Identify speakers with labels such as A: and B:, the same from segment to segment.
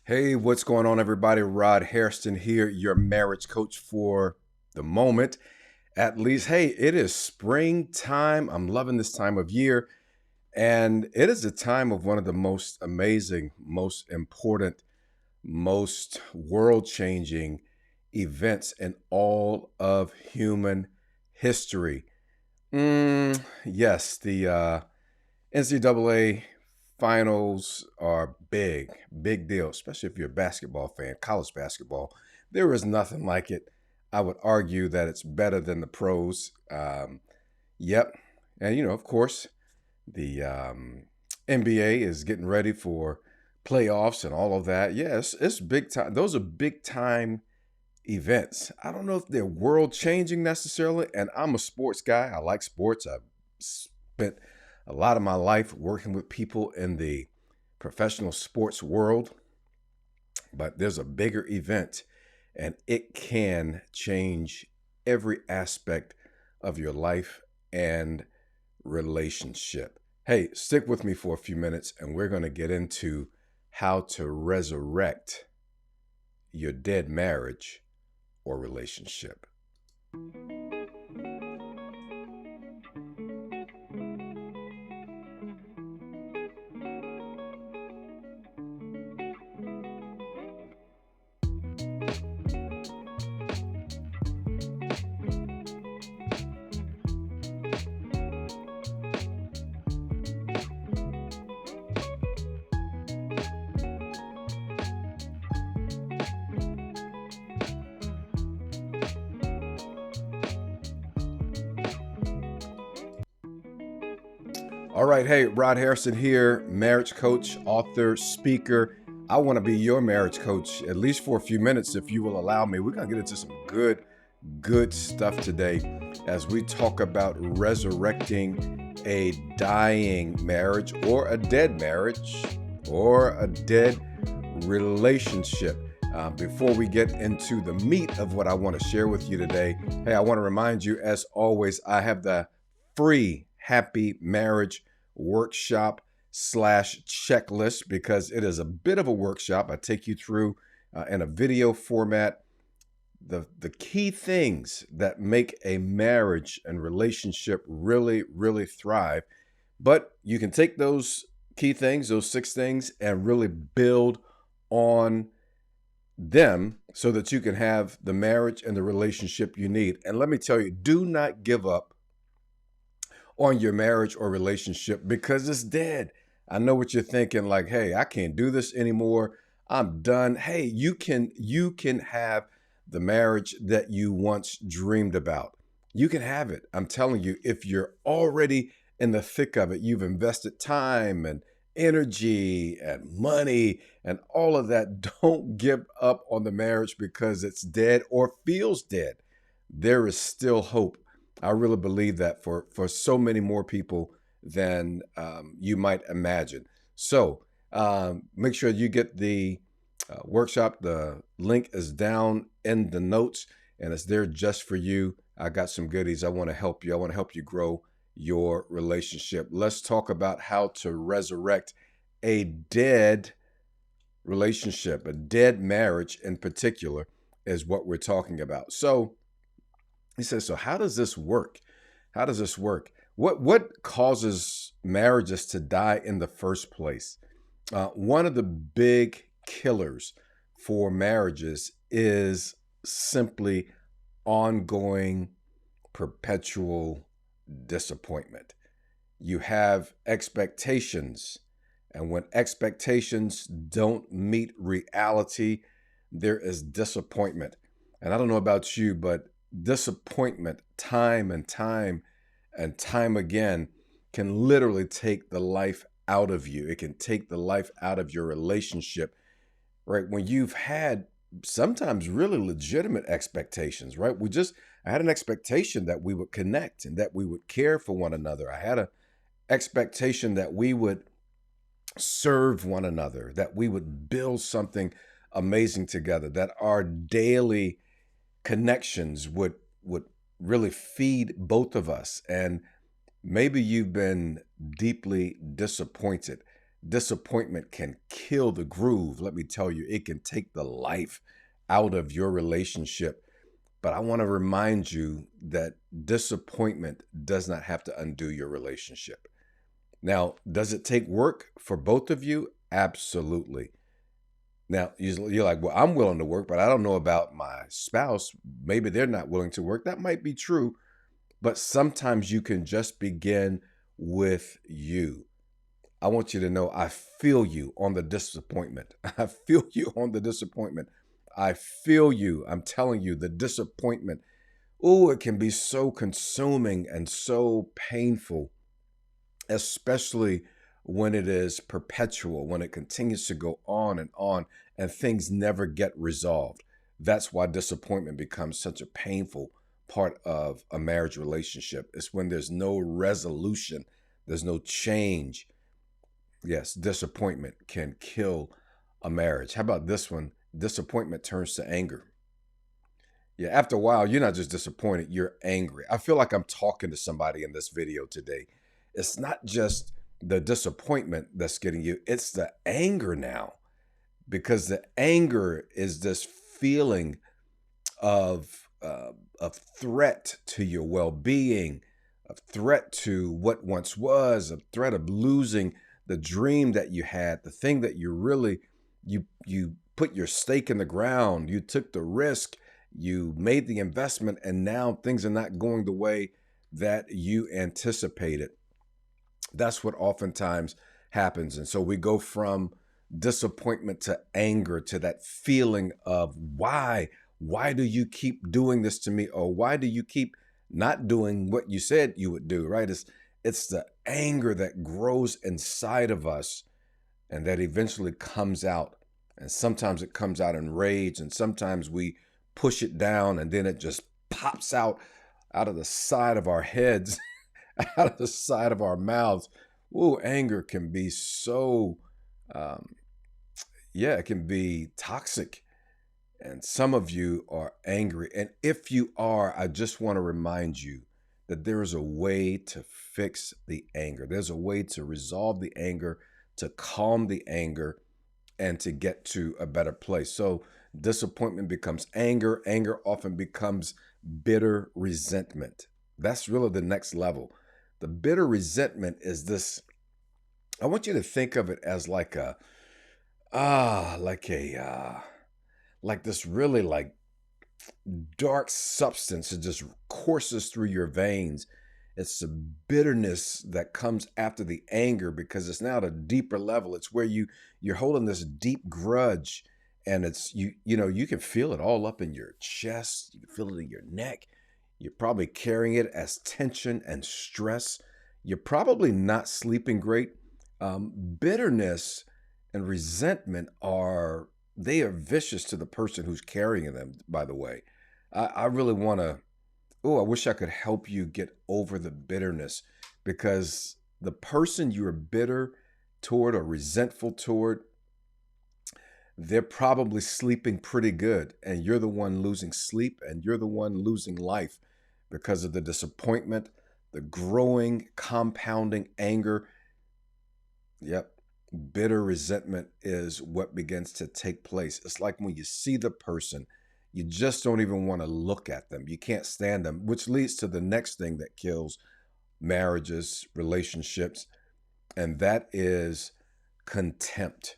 A: Hey, what's going on, everybody? Rod Hairston here, your marriage coach for the moment. At least, hey, it is springtime. I'm loving this time of year. And it is a time of one of the most amazing, most important, most world changing events in all of human history. Yes, the NCAA finals are big, big deal, especially if you're a basketball fan, college basketball. There is nothing like it. I would argue that it's better than the pros. Yep. And, of course, the NBA is getting ready for playoffs and all of that. Yes, it's big time. Those are big time events. I don't know if they're world changing necessarily. And I'm a sports guy. I like sports. I've spent a lot of my life working with people in the professional sports world. But there's a bigger event, and it can change every aspect of your life and relationship. Hey, stick with me for a few minutes, and we're going to get into how to resurrect your dead marriage or relationship. All right, hey, Rod Harrison here, marriage coach, author, speaker. I want to be your marriage coach, at least for a few minutes, if you will allow me. We're going to get into some good stuff today as we talk about resurrecting a dying marriage or a dead marriage or a dead relationship. Before we get into the meat of what I want to share with you today, hey, I want to remind you, as always, I have the free Happy Marriage Workshop / checklist because it is a bit of a workshop. I take you through in a video format the key things that make a marriage and relationship really thrive. But you can take those key things, those 6 things, and really build on them so that you can have the marriage and the relationship you need. And let me tell you, do not give up on your marriage or relationship because it's dead. I know what you're thinking, like, hey, I can't do this anymore. I'm done. Hey, you can have the marriage that you once dreamed about. You can have it. I'm telling you, if you're already in the thick of it, you've invested time and energy and money and all of that. Don't give up on the marriage because it's dead or feels dead. There is still hope. I really believe that for so many more people than you might imagine. So make sure you get the workshop. The link is down in the notes and it's there just for you. I got some goodies. I want to help you. I want to help you grow your relationship. Let's talk about how to resurrect a dead relationship, a dead marriage in particular, is what we're talking about. So he says, so how does this work? How does this work? What causes marriages to die in the first place? One of the big killers for marriages is simply ongoing, perpetual disappointment. You have expectations, and when expectations don't meet reality, there is disappointment. And I don't know about you, but disappointment time and time again can literally take the life out of you. It can take the life out of your relationship, right? When you've had sometimes really legitimate expectations, right? I had an expectation that we would connect and that we would care for one another. I had an expectation that we would serve one another, that we would build something amazing together, that our daily connections would really feed both of us. And maybe you've been deeply disappointed. Disappointment can kill the groove. Let me tell you, it can take the life out of your relationship. But I want to remind you that disappointment does not have to undo your relationship. Now, does it take work for both of you? Absolutely. Now, you're like, well, I'm willing to work, but I don't know about my spouse. Maybe they're not willing to work. That might be true. But sometimes you can just begin with you. I want you to know I feel you on the disappointment. I feel you on the disappointment. I feel you. I'm telling you, the disappointment. Oh, it can be so consuming and so painful, especially when it is perpetual, when it continues to go on and things never get resolved. That's why disappointment becomes such a painful part of a marriage relationship. It's when there's no resolution, there's no change. Yes, disappointment can kill a marriage. How about this one? Disappointment turns to anger. Yeah, after a while, you're not just disappointed, you're angry. I feel like I'm talking to somebody in this video today. It's not just the disappointment that's getting you, it's the anger now. Because the anger is this feeling of threat to your well-being, a threat to what once was, a threat of losing the dream that you had, the thing that you really you put your stake in the ground, you took the risk, you made the investment, and now things are not going the way that you anticipated. That's what oftentimes happens. And so we go from disappointment to anger to that feeling of why do you keep doing this to me, or why do you keep not doing what you said you would do, right? It's the anger that grows inside of us and that eventually comes out. And sometimes it comes out in rage, and sometimes we push it down and then it just pops out of the side of our heads, out of the side of our mouths. Ooh, anger can be so yeah, it can be toxic. And some of you are angry. And if you are, I just want to remind you that there is a way to fix the anger. There's a way to resolve the anger, to calm the anger, and to get to a better place. So disappointment becomes anger. Anger often becomes bitter resentment. That's really the next level. The bitter resentment is this. I want you to think of it as like a like a like this really like dark substance that just courses through your veins. It's the bitterness that comes after the anger because it's now at a deeper level. It's where you're holding this deep grudge, and it's you know, you can feel it all up in your chest, you can feel it in your neck. You're probably carrying it as tension and stress. You're probably not sleeping great. Bitterness and resentment they are vicious to the person who's carrying them, by the way. I really want to, I wish I could help you get over the bitterness, because the person you're bitter toward or resentful toward, they're probably sleeping pretty good, and you're the one losing sleep, and you're the one losing life because of the disappointment, the growing, compounding anger. Yep. Bitter resentment is what begins to take place. It's like when you see the person, you just don't even want to look at them. You can't stand them, which leads to the next thing that kills marriages, relationships, and that is contempt.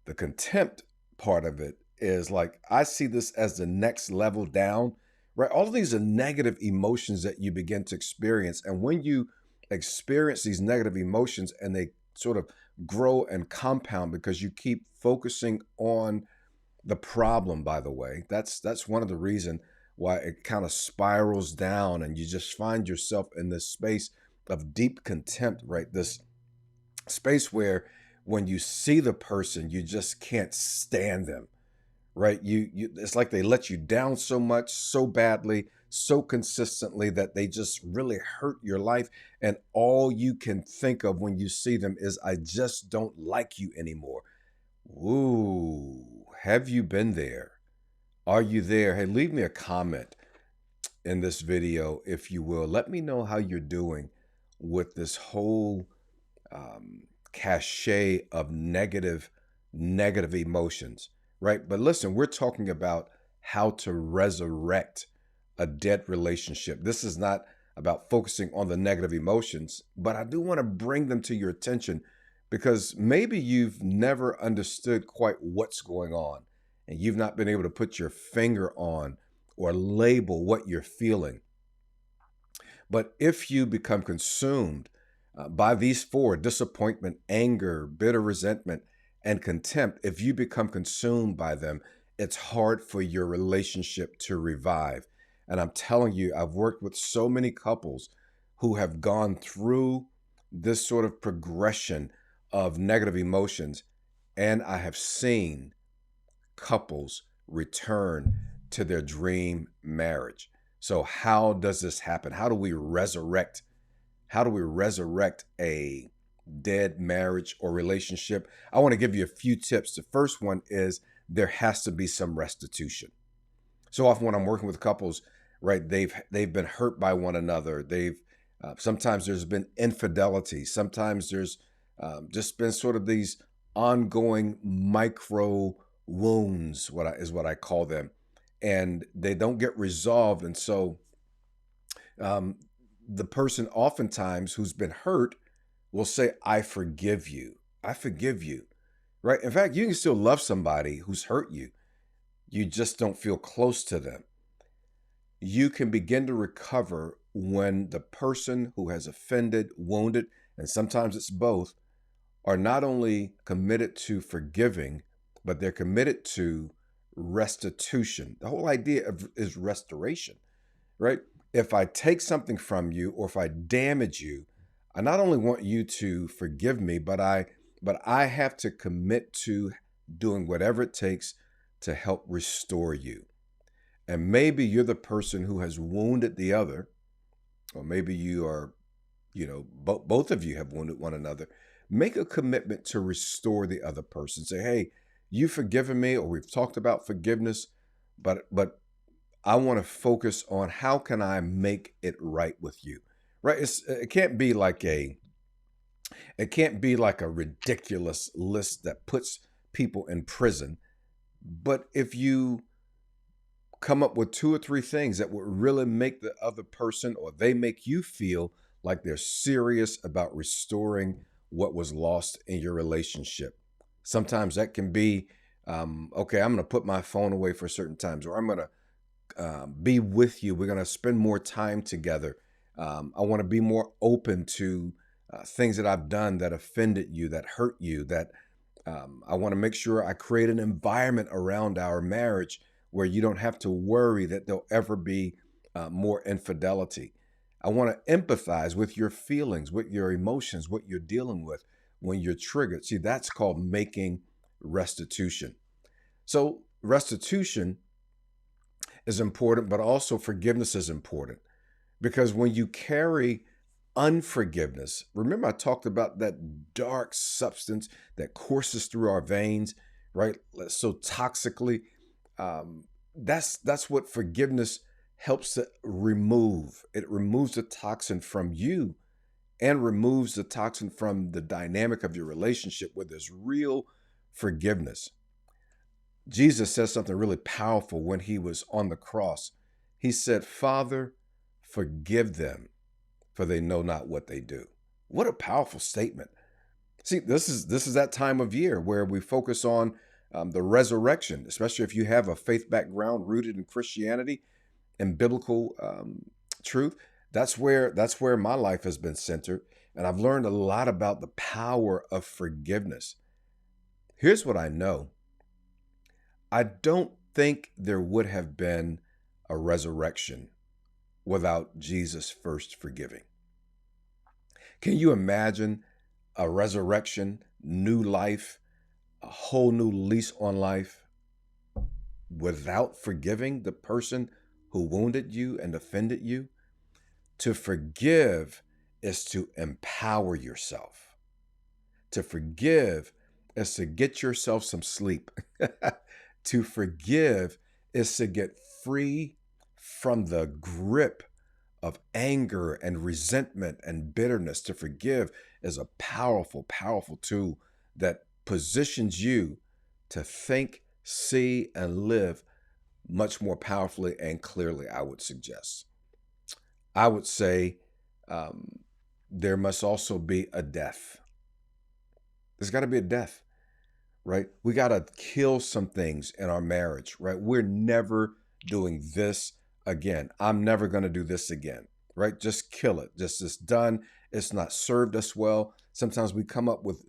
A: The contempt part of it is like, I see this as the next level down, right? All of these are negative emotions that you begin to experience. And when you experience these negative emotions and they sort of grow and compound because you keep focusing on the problem, by the way, that's one of the reasons why it kind of spirals down and you just find yourself in this space of deep contempt, right? This space where when you see the person, you just can't stand them, right? You it's like they let you down so much, so badly, so consistently that they just really hurt your life. And all you can think of when you see them is, I just don't like you anymore. Ooh, have you been there? Are you there? Hey, leave me a comment in this video, if you will. Let me know how you're doing with this whole cachet of negative emotions, right? But listen, we're talking about how to resurrect a dead relationship. This is not about focusing on the negative emotions, but I do want to bring them to your attention because maybe you've never understood quite what's going on and you've not been able to put your finger on or label what you're feeling. But if you become consumed by these four, disappointment, anger, bitter resentment, and contempt, if you become consumed by them, it's hard for your relationship to revive. And I'm telling you, I've worked with so many couples who have gone through this sort of progression of negative emotions, and I have seen couples return to their dream marriage. So how does this happen? How do we resurrect a dead marriage or relationship? I want to give you a few tips. The first one is there has to be some restitution. So often when I'm working with couples, right, they've been hurt by one another. They've sometimes there's been infidelity. Sometimes there's just been sort of these ongoing micro wounds, what I call them, and they don't get resolved. And so um, the person oftentimes who's been hurt will say, "I forgive you. I forgive you." Right? In fact, you can still love somebody who's hurt you. You just don't feel close to them. You can begin to recover when the person who has offended, wounded, and sometimes it's both, are not only committed to forgiving, but they're committed to restitution. The whole idea is restoration, right? If I take something from you or if I damage you, I not only want you to forgive me, but I have to commit to doing whatever it takes to help restore you. And maybe you're the person who has wounded the other, or maybe you are, both of you have wounded one another. Make a commitment to restore the other person. Say, hey, you've forgiven me, or we've talked about forgiveness, but I want to focus on how can I make it right with you, right? It can't be like a ridiculous list that puts people in prison. But if you come up with two or three things that would really make the other person or they make you feel like they're serious about restoring what was lost in your relationship. Sometimes that can be, okay, I'm going to put my phone away for certain times, or I'm going to be with you. We're going to spend more time together. I want to be more open to things that I've done that offended you, that hurt you, that I want to make sure I create an environment around our marriage where you don't have to worry that there'll ever be more infidelity. I want to empathize with your feelings, with your emotions, what you're dealing with when you're triggered. See, that's called making restitution. So restitution is important, but also forgiveness is important because when you carry unforgiveness, remember I talked about that dark substance that courses through our veins, right? So toxically, that's what forgiveness helps to remove. It removes the toxin from you and removes the toxin from the dynamic of your relationship where there's real forgiveness. Jesus says something really powerful when he was on the cross. He said, "Father, forgive them, for they know not what they do." What a powerful statement. See, this is that time of year where we focus on the resurrection, especially if you have a faith background rooted in Christianity and biblical truth. That's where my life has been centered, and I've learned a lot about the power of forgiveness. Here's what I know. I don't think there would have been a resurrection without Jesus first forgiving. Can you imagine a resurrection, new life, a whole new lease on life without forgiving the person who wounded you and offended you? To forgive is to empower yourself. To forgive is to get yourself some sleep. To forgive is to get free from the grip of anger and resentment and bitterness. To forgive is a powerful, powerful tool that positions you to think, see, and live much more powerfully and clearly, I would suggest. I would say um, there must also be a death. There's got to be a death, right? We got to kill some things in our marriage, right? We're never doing this again. I'm never going to do this again, right? Just kill it. Just it's done. It's not served us well. Sometimes we come up with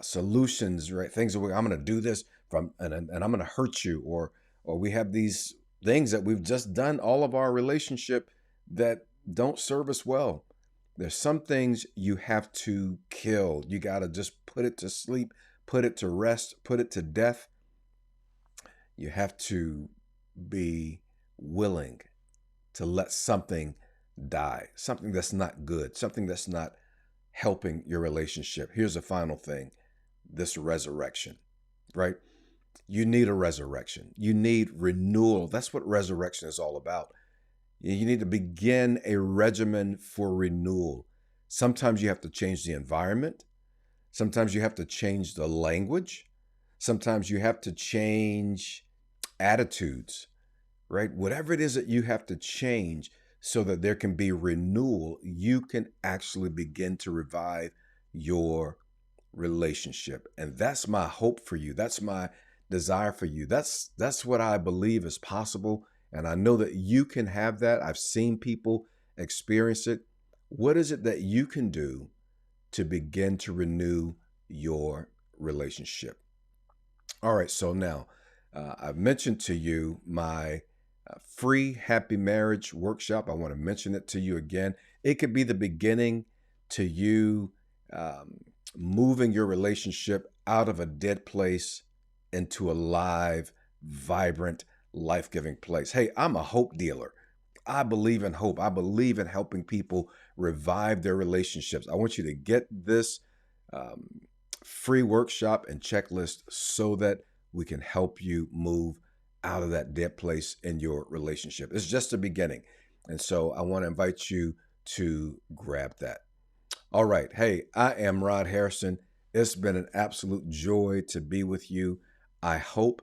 A: solutions, right? Things that I'm going to do this from, and I'm going to hurt you, or we have these things that we've just done all of our relationship that don't serve us well. There's some things you have to kill. You got to just put it to sleep, put it to rest, put it to death. You have to be willing to let something die, something that's not good, something that's not helping your relationship. Here's a final thing, this resurrection, right? You need a resurrection. You need renewal. That's what resurrection is all about. You need to begin a regimen for renewal. Sometimes you have to change the environment. Sometimes you have to change the language. Sometimes you have to change attitudes, right? Whatever it is that you have to change so that there can be renewal, you can actually begin to revive your relationship. And that's my hope for you. That's my desire for you. That's what I believe is possible. And I know that you can have that. I've seen people experience it. What is it that you can do to begin to renew your relationship? All right, so now I've mentioned to you my free happy marriage workshop. I want to mention it to you again. It could be the beginning to you moving your relationship out of a dead place into a live, vibrant, life-giving place. Hey, I'm a hope dealer. I believe in hope. I believe in helping people revive their relationships. I want you to get this free workshop and checklist so that we can help you move out of that dead place in your relationship. It's just the beginning. And so I want to invite you to grab that. All right. Hey, I am Rod Harrison. It's been an absolute joy to be with you. I hope,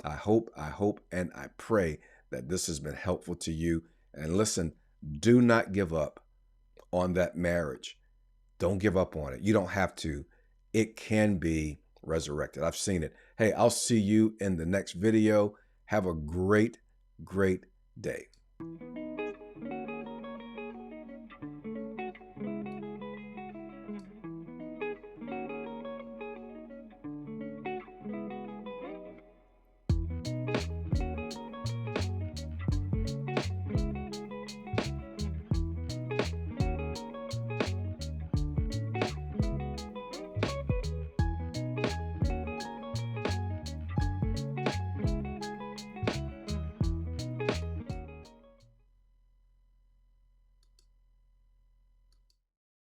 A: and I pray that this has been helpful to you. And listen, do not give up on that marriage. Don't give up on it. You don't have to. It can be resurrected. I've seen it. Hey, I'll see you in the next video. Have a great, great day.